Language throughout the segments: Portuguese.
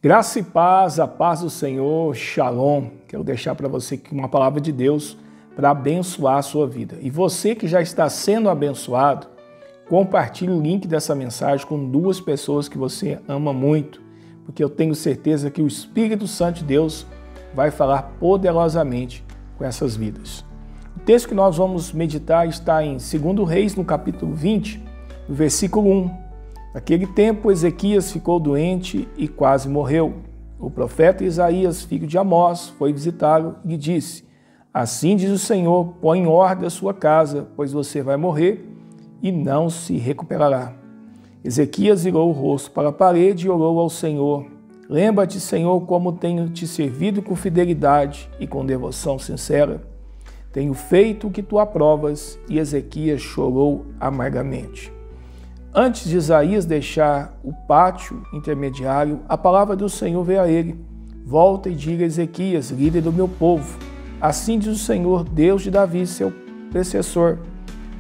Graça e paz, a paz do Senhor, Shalom. Quero deixar para você aqui uma palavra de Deus para abençoar a sua vida. E você que já está sendo abençoado, compartilhe o link dessa mensagem com 2 pessoas que você ama muito, porque eu tenho certeza que o Espírito Santo de Deus vai falar poderosamente com essas vidas. O texto que nós vamos meditar está em 2 Reis, no capítulo 20, no versículo 1. Naquele tempo, Ezequias ficou doente e quase morreu. O profeta Isaías, filho de Amós, foi visitá-lo e disse: Assim diz o Senhor, põe em ordem a sua casa, pois você vai morrer e não se recuperará. Ezequias virou o rosto para a parede e orou ao Senhor: Lembra-te, Senhor, como tenho te servido com fidelidade e com devoção sincera. Tenho feito o que tu aprovas. E Ezequias chorou amargamente. Antes de Isaías deixar o pátio intermediário, a palavra do Senhor veio a ele: Volta e diga a Ezequias, líder do meu povo: Assim diz o Senhor, Deus de Davi, seu predecessor: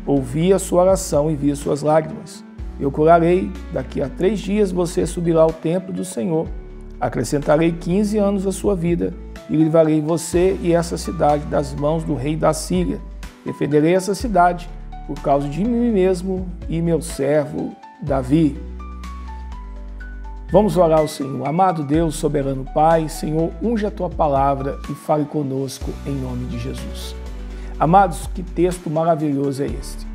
Ouvi a sua oração e vi as suas lágrimas. Eu curarei, daqui a 3 dias você subirá ao templo do Senhor. Acrescentarei 15 anos à sua vida e livrarei você e essa cidade das mãos do rei da Síria. Defenderei essa cidade por causa de mim mesmo e meu servo Davi. Vamos orar ao Senhor. Amado Deus, soberano Pai, Senhor, unge a Tua palavra e fale conosco em nome de Jesus. Amados, que texto maravilhoso é este.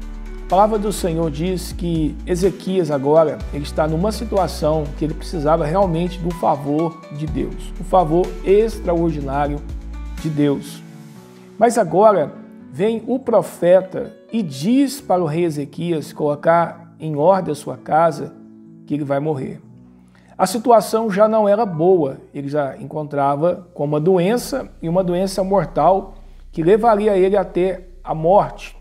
A palavra do Senhor diz que Ezequias agora ele está numa situação que ele precisava realmente do favor de Deus, um favor extraordinário de Deus. Mas agora vem o profeta e diz para o rei Ezequias colocar em ordem a sua casa, que ele vai morrer. A situação já não era boa, ele já encontrava com uma doença, e uma doença mortal que levaria ele até a morte.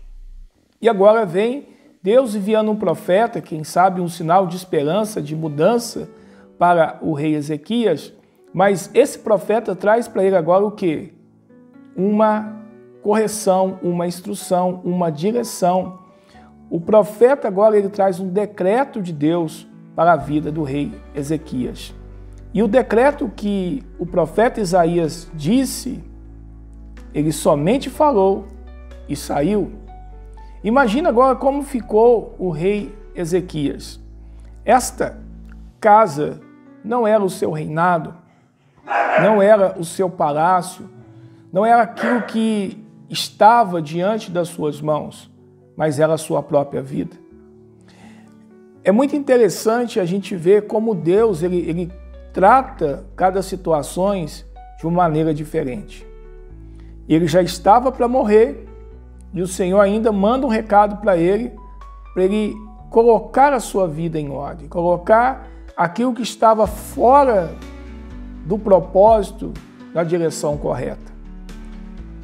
E agora vem Deus enviando um profeta, quem sabe um sinal de esperança, de mudança para o rei Ezequias, mas esse profeta traz para ele agora o quê? Uma correção, uma instrução, uma direção. O profeta agora ele traz um decreto de Deus para a vida do rei Ezequias. E o decreto que o profeta Isaías disse, ele somente falou e saiu. Imagina agora como ficou o rei Ezequias. Esta casa não era o seu reinado, não era o seu palácio, não era aquilo que estava diante das suas mãos, mas era a sua própria vida. É muito interessante a gente ver como Deus ele trata cada situação de uma maneira diferente. Ele já estava para morrer e o Senhor ainda manda um recado para ele colocar a sua vida em ordem, colocar aquilo que estava fora do propósito na direção correta.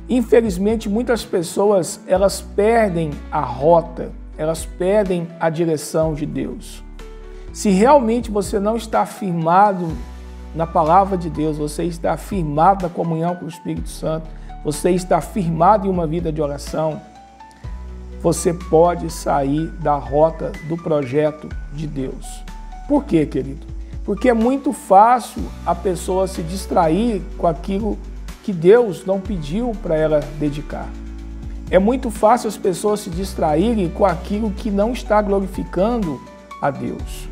Infelizmente, muitas pessoas, elas perdem a rota, elas perdem a direção de Deus. Se realmente você não está firmado na palavra de Deus, você está firmado na comunhão com o Espírito Santo, você está firmado em uma vida de oração, você pode sair da rota do projeto de Deus. Por quê, querido? Porque é muito fácil a pessoa se distrair com aquilo que Deus não pediu para ela dedicar. É muito fácil as pessoas se distraírem com aquilo que não está glorificando a Deus.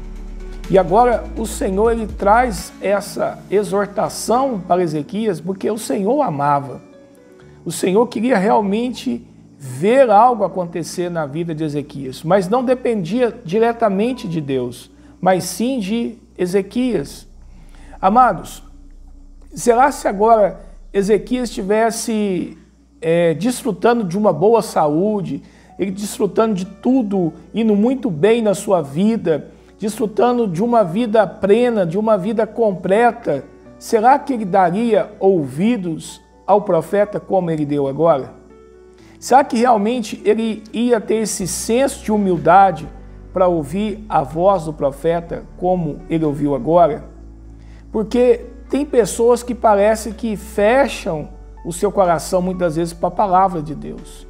E agora o Senhor ele traz essa exortação para Ezequias porque o Senhor amava. O Senhor queria realmente ver algo acontecer na vida de Ezequias, mas não dependia diretamente de Deus, mas sim de Ezequias. Amados, será se agora Ezequias estivesse desfrutando de uma boa saúde, ele desfrutando de tudo, indo muito bem na sua vida, desfrutando de uma vida plena, de uma vida completa, será que ele daria ouvidos ao profeta como ele deu agora? Será que realmente ele ia ter esse senso de humildade para ouvir a voz do profeta como ele ouviu agora? Porque tem pessoas que parece que fecham o seu coração muitas vezes para a palavra de Deus.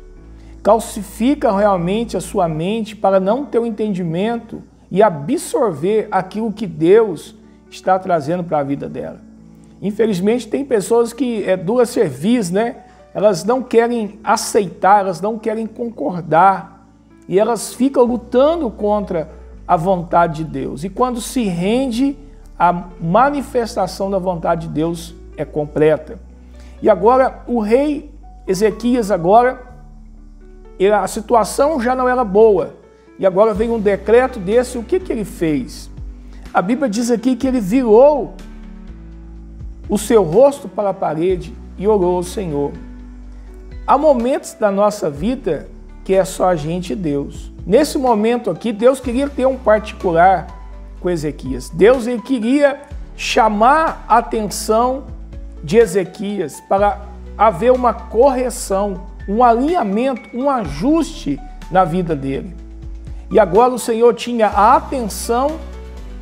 Calcificam realmente a sua mente para não ter o entendimento e absorver aquilo que Deus está trazendo para a vida dela. Infelizmente, tem pessoas que é dura cerviz, né? Elas não querem aceitar, elas não querem concordar e elas ficam lutando contra a vontade de Deus. E quando se rende, a manifestação da vontade de Deus é completa. E agora, o rei Ezequias, agora, a situação já não era boa. E agora vem um decreto desse, o que ele fez? A Bíblia diz aqui que ele virou o seu rosto para a parede e orou ao Senhor. Há momentos da nossa vida que é só a gente e Deus. Nesse momento aqui, Deus queria ter um particular com Ezequias. Deus ele queria chamar a atenção de Ezequias para haver uma correção, um alinhamento, um ajuste na vida dele. E agora o Senhor tinha a atenção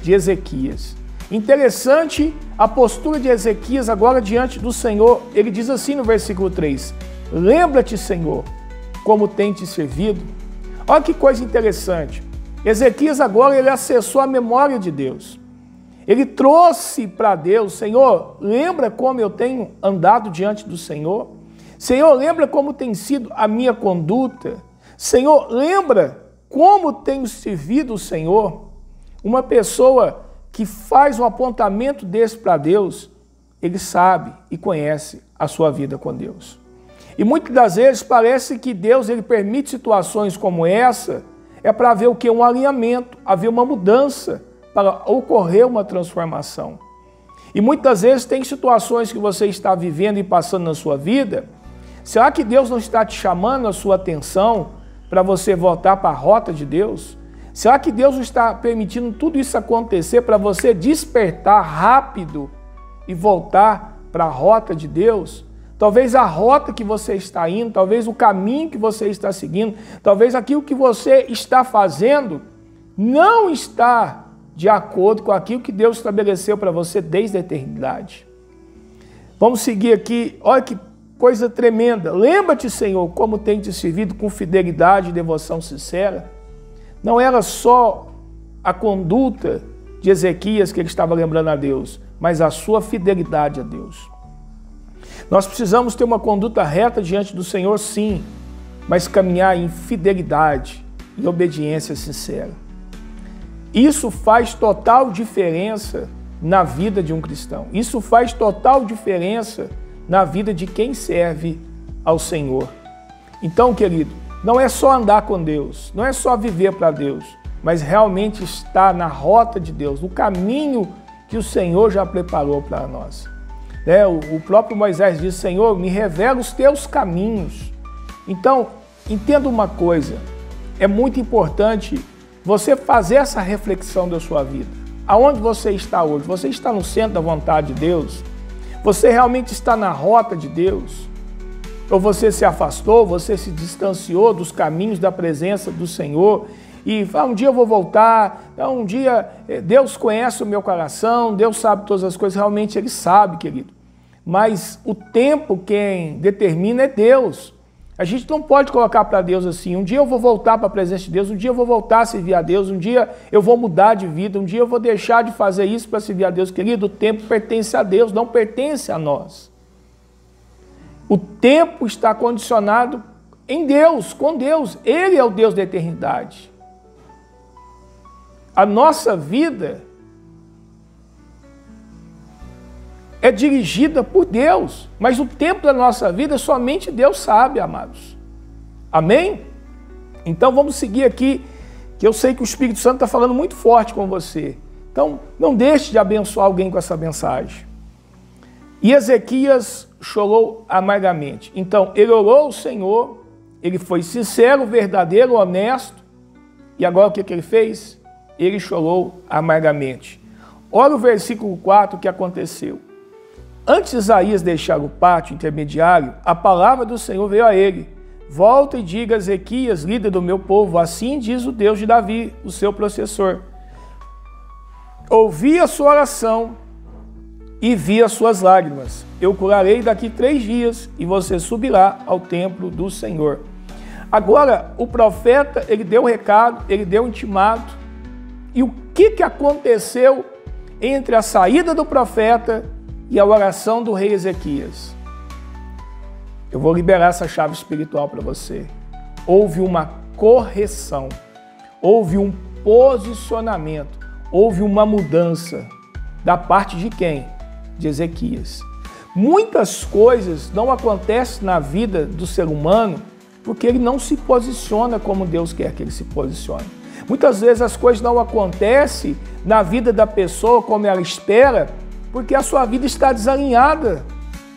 de Ezequias. Interessante a postura de Ezequias agora diante do Senhor. Ele diz assim no versículo 3, lembra-te, Senhor, como tem te servido. Olha que coisa interessante. Ezequias agora ele acessou a memória de Deus. Ele trouxe para Deus, Senhor, lembra como eu tenho andado diante do Senhor? Senhor, lembra como tem sido a minha conduta? Senhor, lembra como tenho servido o Senhor? Uma pessoa que faz um apontamento desse para Deus, ele sabe e conhece a sua vida com Deus. E muitas das vezes parece que Deus ele permite situações como essa, é para haver o quê? Um alinhamento, haver uma mudança, para ocorrer uma transformação. E muitas vezes tem situações que você está vivendo e passando na sua vida, será que Deus não está te chamando a sua atenção para você voltar para a rota de Deus? Será que Deus não está permitindo tudo isso acontecer para você despertar rápido e voltar para a rota de Deus? Talvez a rota que você está indo, talvez o caminho que você está seguindo, talvez aquilo que você está fazendo não está de acordo com aquilo que Deus estabeleceu para você desde a eternidade. Vamos seguir aqui, olha que coisa tremenda. Lembra-te, Senhor, como tem te servido com fidelidade e devoção sincera. Não era só a conduta de Ezequias que ele estava lembrando a Deus, mas a sua fidelidade a Deus. Nós precisamos ter uma conduta reta diante do Senhor, sim, mas caminhar em fidelidade e obediência sincera. Isso faz total diferença na vida de um cristão. Isso faz total diferença na vida de quem serve ao Senhor. Então, querido, não é só andar com Deus, não é só viver para Deus, mas realmente estar na rota de Deus, no caminho que o Senhor já preparou para nós. O próprio Moisés diz, Senhor, me revela os teus caminhos. Então, entenda uma coisa, é muito importante você fazer essa reflexão da sua vida. Aonde você está hoje? Você está no centro da vontade de Deus? Você realmente está na rota de Deus? Ou você se afastou, você se distanciou dos caminhos da presença do Senhor e fala, um dia eu vou voltar, um dia Deus conhece o meu coração, Deus sabe todas as coisas, realmente Ele sabe, querido. Mas o tempo quem determina é Deus. A gente não pode colocar para Deus assim, um dia eu vou voltar para a presença de Deus, um dia eu vou voltar a servir a Deus, um dia eu vou mudar de vida, um dia eu vou deixar de fazer isso para servir a Deus. Querido, o tempo pertence a Deus, não pertence a nós. O tempo está condicionado em Deus, com Deus. Ele é o Deus da eternidade. A nossa vida é dirigida por Deus, mas o tempo da nossa vida somente Deus sabe, amados. Amém? Então vamos seguir aqui, que eu sei que o Espírito Santo está falando muito forte com você. Então não deixe de abençoar alguém com essa mensagem. E Ezequias chorou amargamente. Então ele orou ao Senhor, ele foi sincero, verdadeiro, honesto, e agora o que ele fez? Ele chorou amargamente. Olha o versículo 4 que aconteceu. Antes de Isaías deixar o pátio intermediário, a palavra do Senhor veio a ele. Volta e diga a Ezequias, líder do meu povo, assim diz o Deus de Davi, o seu processor. Ouvi a sua oração e vi as suas lágrimas. Eu curarei daqui 3 dias e você subirá ao templo do Senhor. Agora, o profeta, ele deu o recado, ele deu o intimato. E o que aconteceu entre a saída do profeta e a oração do rei Ezequias? Eu vou liberar essa chave espiritual para você. Houve uma correção, houve um posicionamento, houve uma mudança da parte de quem? De Ezequias. Muitas coisas não acontecem na vida do ser humano porque ele não se posiciona como Deus quer que ele se posicione. Muitas vezes as coisas não acontecem na vida da pessoa como ela espera porque a sua vida está desalinhada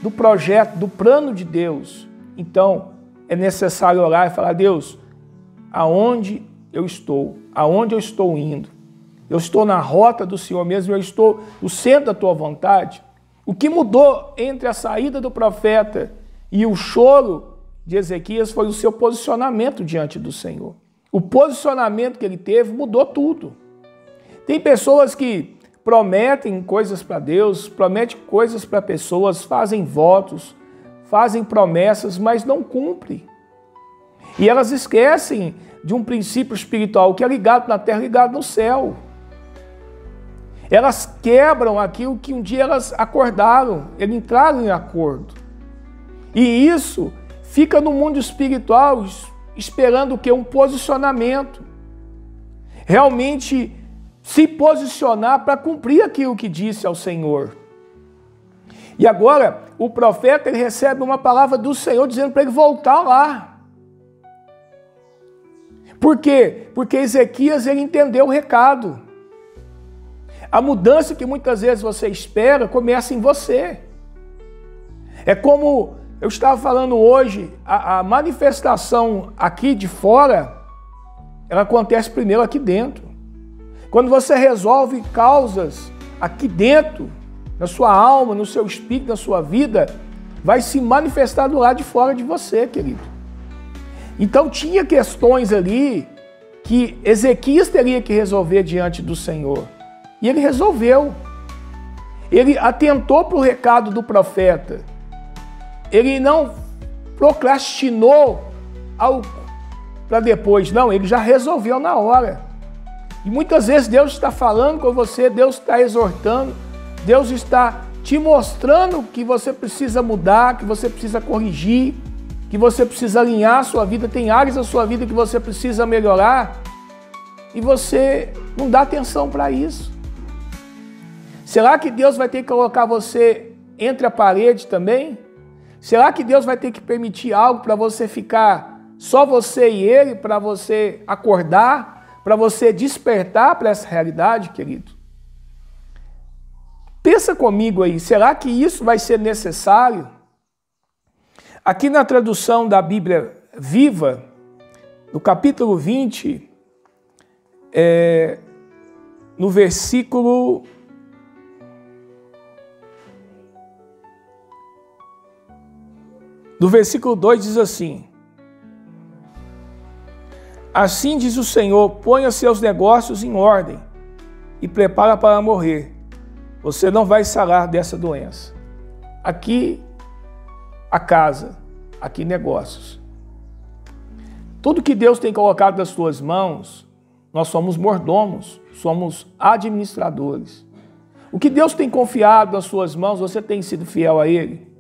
do projeto, do plano de Deus. Então, é necessário orar e falar: Deus, aonde eu estou? Aonde eu estou indo? Eu estou na rota do Senhor mesmo? Eu estou no centro da Tua vontade? O que mudou entre a saída do profeta e o choro de Ezequias foi o seu posicionamento diante do Senhor. O posicionamento que ele teve mudou tudo. Tem pessoas que prometem coisas para Deus, prometem coisas para pessoas, fazem votos, fazem promessas, mas não cumprem. E elas esquecem de um princípio espiritual que é ligado na terra, ligado no céu. Elas quebram aquilo que um dia elas acordaram, eles entraram em acordo. E isso fica no mundo espiritual esperando o quê? Um posicionamento. Realmente se posicionar para cumprir aquilo que disse ao Senhor. E agora o profeta ele recebe uma palavra do Senhor dizendo para ele voltar lá. Por quê? Porque Ezequias ele entendeu o recado. A mudança que muitas vezes você espera começa em você. É como eu estava falando hoje, a manifestação aqui de fora, ela acontece primeiro aqui dentro. Quando você resolve causas aqui dentro, na sua alma, no seu espírito, na sua vida, vai se manifestar do lado de fora de você, querido. Então tinha questões ali que Ezequias teria que resolver diante do Senhor. E ele resolveu. Ele atentou para o recado do profeta. Ele não procrastinou algo para depois. Não, ele já resolveu na hora. E muitas vezes Deus está falando com você, Deus está exortando, Deus está te mostrando que você precisa mudar, que você precisa corrigir, que você precisa alinhar a sua vida. Tem áreas da sua vida que você precisa melhorar e você não dá atenção para isso. Será que Deus vai ter que colocar você entre a parede também? Será que Deus vai ter que permitir algo para você ficar só você e Ele, para você acordar, para você despertar para essa realidade, querido? Pensa comigo aí, será que isso vai ser necessário? Aqui na tradução da Bíblia Viva, no capítulo 20, no versículo... No versículo 2 diz assim: assim diz o Senhor, ponha seus negócios em ordem e prepara para morrer. Você não vai sarar dessa doença. Aqui a casa, aqui negócios. Tudo que Deus tem colocado nas suas mãos, nós somos mordomos, somos administradores. O que Deus tem confiado nas suas mãos, você tem sido fiel a Ele?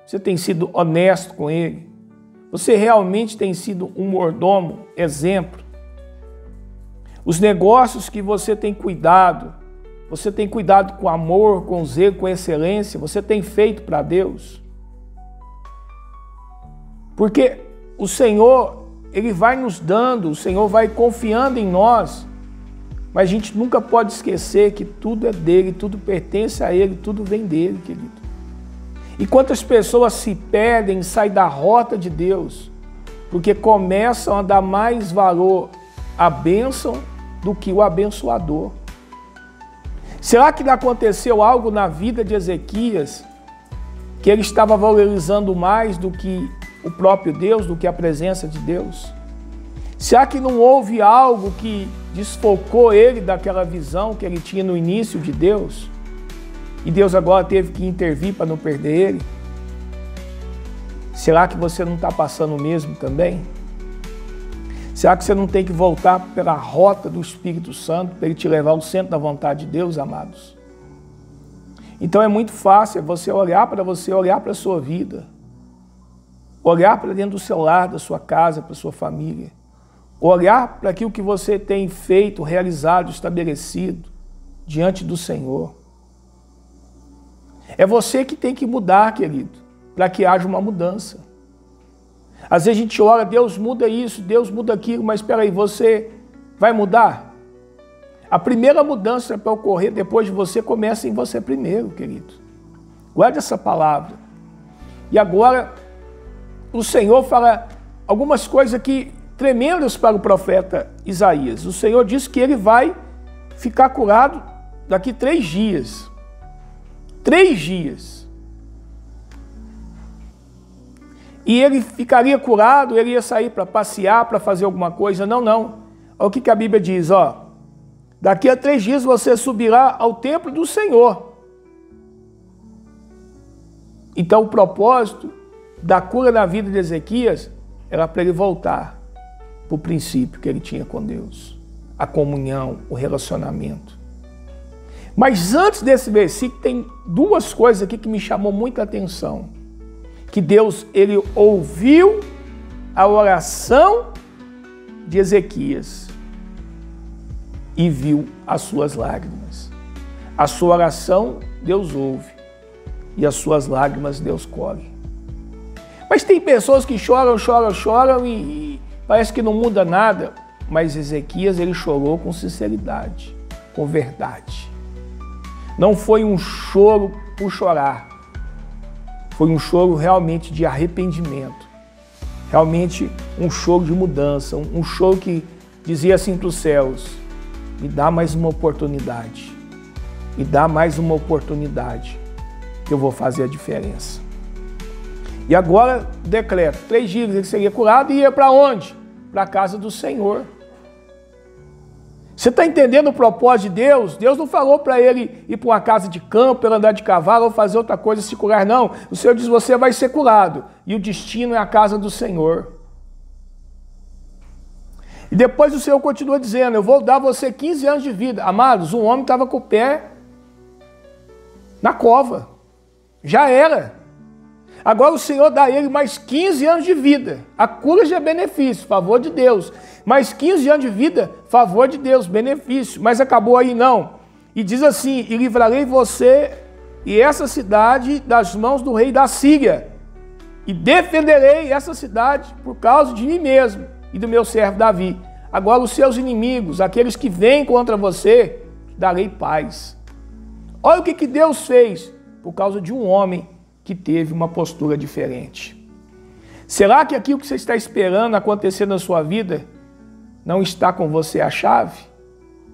Você tem sido honesto com Ele? Você realmente tem sido um mordomo, exemplo? Os negócios que você tem cuidado com amor, com zelo, com excelência, você tem feito para Deus? Porque o Senhor, Ele vai nos dando, o Senhor vai confiando em nós, mas a gente nunca pode esquecer que tudo é dele, tudo pertence a Ele, tudo vem dele, querido. E quantas pessoas se perdem, saem da rota de Deus, porque começam a dar mais valor à bênção do que o abençoador. Será que aconteceu algo na vida de Ezequias que ele estava valorizando mais do que o próprio Deus, do que a presença de Deus? Será que não houve algo que desfocou ele daquela visão que ele tinha no início de Deus? E Deus agora teve que intervir para não perder ele? Será que você não está passando o mesmo também? Será que você não tem que voltar pela rota do Espírito Santo para ele te levar ao centro da vontade de Deus, amados? Então é muito fácil você olhar para a sua vida, olhar para dentro do seu lar, da sua casa, para a sua família, olhar para aquilo que você tem feito, realizado, estabelecido diante do Senhor. É você que tem que mudar, querido, para que haja uma mudança. Às vezes a gente ora, Deus muda isso, Deus muda aquilo, mas espera aí, você vai mudar? A primeira mudança para ocorrer depois de você começa em você primeiro, querido. Guarde essa palavra. E agora, o Senhor fala algumas coisas aqui tremendas para o profeta Isaías. O Senhor diz que ele vai ficar curado daqui 3 dias. 3 dias. E ele ficaria curado, ele ia sair para passear, para fazer alguma coisa. Não, não. Olha o que a Bíblia diz, ó. Daqui a 3 dias você subirá ao templo do Senhor. Então o propósito da cura na vida de Ezequias era para ele voltar para o princípio que ele tinha com Deus. A comunhão, o relacionamento. Mas antes desse versículo tem 2 coisas aqui que me chamou muita atenção. Que Deus, ele ouviu a oração de Ezequias e viu as suas lágrimas. A sua oração, Deus ouve, e as suas lágrimas, Deus colhe. Mas tem pessoas que choram e parece que não muda nada, mas Ezequias, ele chorou com sinceridade, com verdade. Não foi um choro por chorar, foi um choro realmente de arrependimento, realmente um choro de mudança, um choro que dizia assim para os céus: me dá mais uma oportunidade, me dá mais uma oportunidade, que eu vou fazer a diferença. E agora, decreto, 3 dias ele seria curado e ia para onde? Para a casa do Senhor. Você está entendendo o propósito de Deus? Deus não falou para ele ir para uma casa de campo, para andar de cavalo ou fazer outra coisa, se curar, não. O Senhor diz, você vai ser curado. E o destino é a casa do Senhor. E depois o Senhor continua dizendo, eu vou dar a você 15 anos de vida. Amados, um homem estava com o pé na cova. Já era. Agora o Senhor dá a ele mais 15 anos de vida. A cura já é benefício, favor de Deus. Mais 15 anos de vida, favor de Deus, benefício. Mas acabou aí não. E diz assim, e livrarei você e essa cidade das mãos do rei da Síria. E defenderei essa cidade por causa de mim mesmo e do meu servo Davi. Agora os seus inimigos, aqueles que vêm contra você, darei paz. Olha o que Deus fez por causa de um homem que teve uma postura diferente. Será que aquilo que você está esperando acontecer na sua vida não está com você a chave,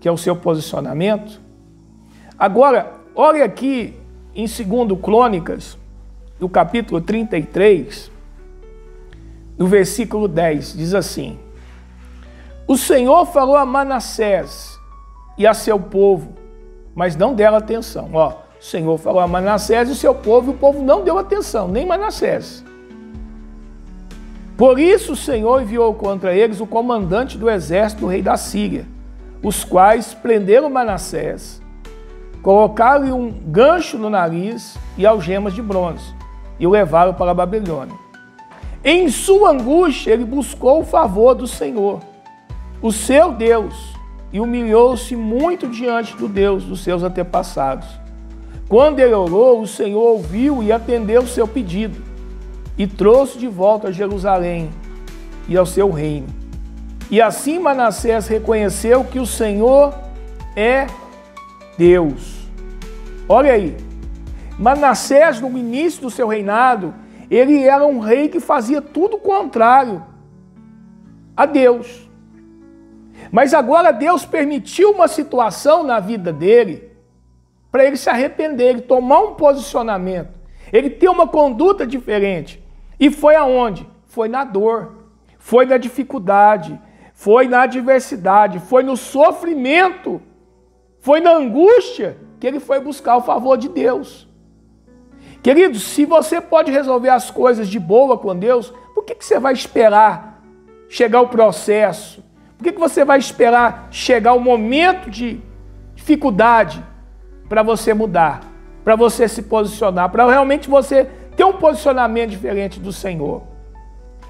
que é o seu posicionamento? Agora, olha aqui em 2 Crônicas, no capítulo 33, no versículo 10, diz assim: o Senhor falou a Manassés e a seu povo, mas não deram atenção. Ó, o Senhor falou a Manassés e o seu povo, e o povo não deu atenção, nem Manassés. Por isso o Senhor enviou contra eles o comandante do exército do rei da Síria, os quais prenderam Manassés, colocaram-lhe um gancho no nariz e algemas de bronze, e o levaram para a Babilônia. Em sua angústia ele buscou o favor do Senhor, o seu Deus, e humilhou-se muito diante do Deus dos seus antepassados. Quando ele orou, o Senhor ouviu e atendeu o seu pedido, e trouxe de volta a Jerusalém e ao seu reino. E assim Manassés reconheceu que o Senhor é Deus. Olha aí, Manassés, no início do seu reinado, ele era um rei que fazia tudo o contrário a Deus. Mas agora Deus permitiu uma situação na vida dele para ele se arrepender, ele tomar um posicionamento, ele ter uma conduta diferente. E foi aonde? Foi na dor, foi na dificuldade, foi na adversidade, foi no sofrimento, foi na angústia que ele foi buscar o favor de Deus. Queridos, se você pode resolver as coisas de boa com Deus, por que você vai esperar chegar o processo? Por que você vai esperar chegar o momento de dificuldade para você mudar? para você se posicionar, para realmente você ter um posicionamento diferente do Senhor.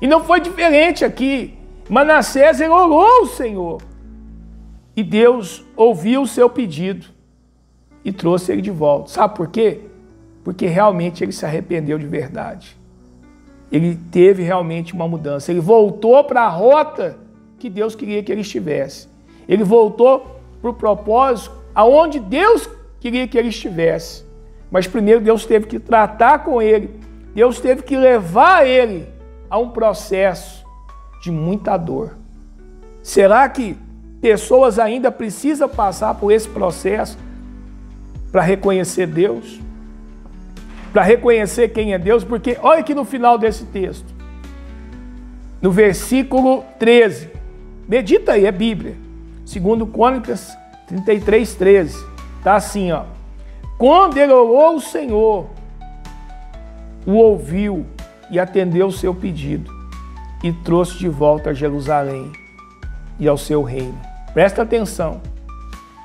E não foi diferente aqui. Manassés, ele orou ao Senhor. E Deus ouviu o seu pedido e trouxe ele de volta. Sabe por quê? Porque realmente ele se arrependeu de verdade. Ele teve realmente uma mudança. Ele voltou para a rota que Deus queria que ele estivesse. Ele voltou para o propósito aonde Deus queria que ele estivesse. Mas primeiro Deus teve que tratar com ele. Deus teve que levar ele a um processo de muita dor. Será que pessoas ainda precisam passar por esse processo para reconhecer Deus? Para reconhecer quem é Deus? Porque olha aqui no final desse texto. No versículo 13. Medita aí, é Bíblia. 2 Crônicas 33, 13. Está assim, ó. Quando ele orou o Senhor, o ouviu e atendeu o seu pedido e trouxe de volta a Jerusalém e ao seu reino. Presta atenção.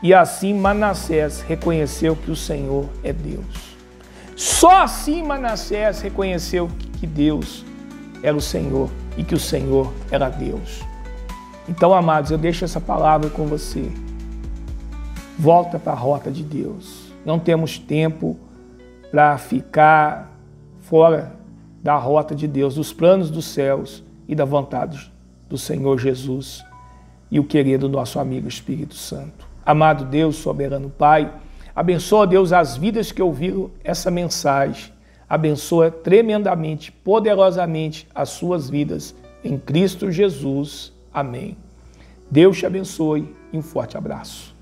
E assim Manassés reconheceu que o Senhor é Deus. Só assim Manassés reconheceu que Deus era o Senhor e que o Senhor era Deus. Então, amados, eu deixo essa palavra com você. Volta para a rota de Deus. Não temos tempo para ficar fora da rota de Deus, dos planos dos céus e da vontade do Senhor Jesus e o querido nosso amigo Espírito Santo. Amado Deus, soberano Pai, abençoa, Deus, as vidas que ouviram essa mensagem. Abençoa tremendamente, poderosamente as suas vidas em Cristo Jesus. Amém. Deus te abençoe e um forte abraço.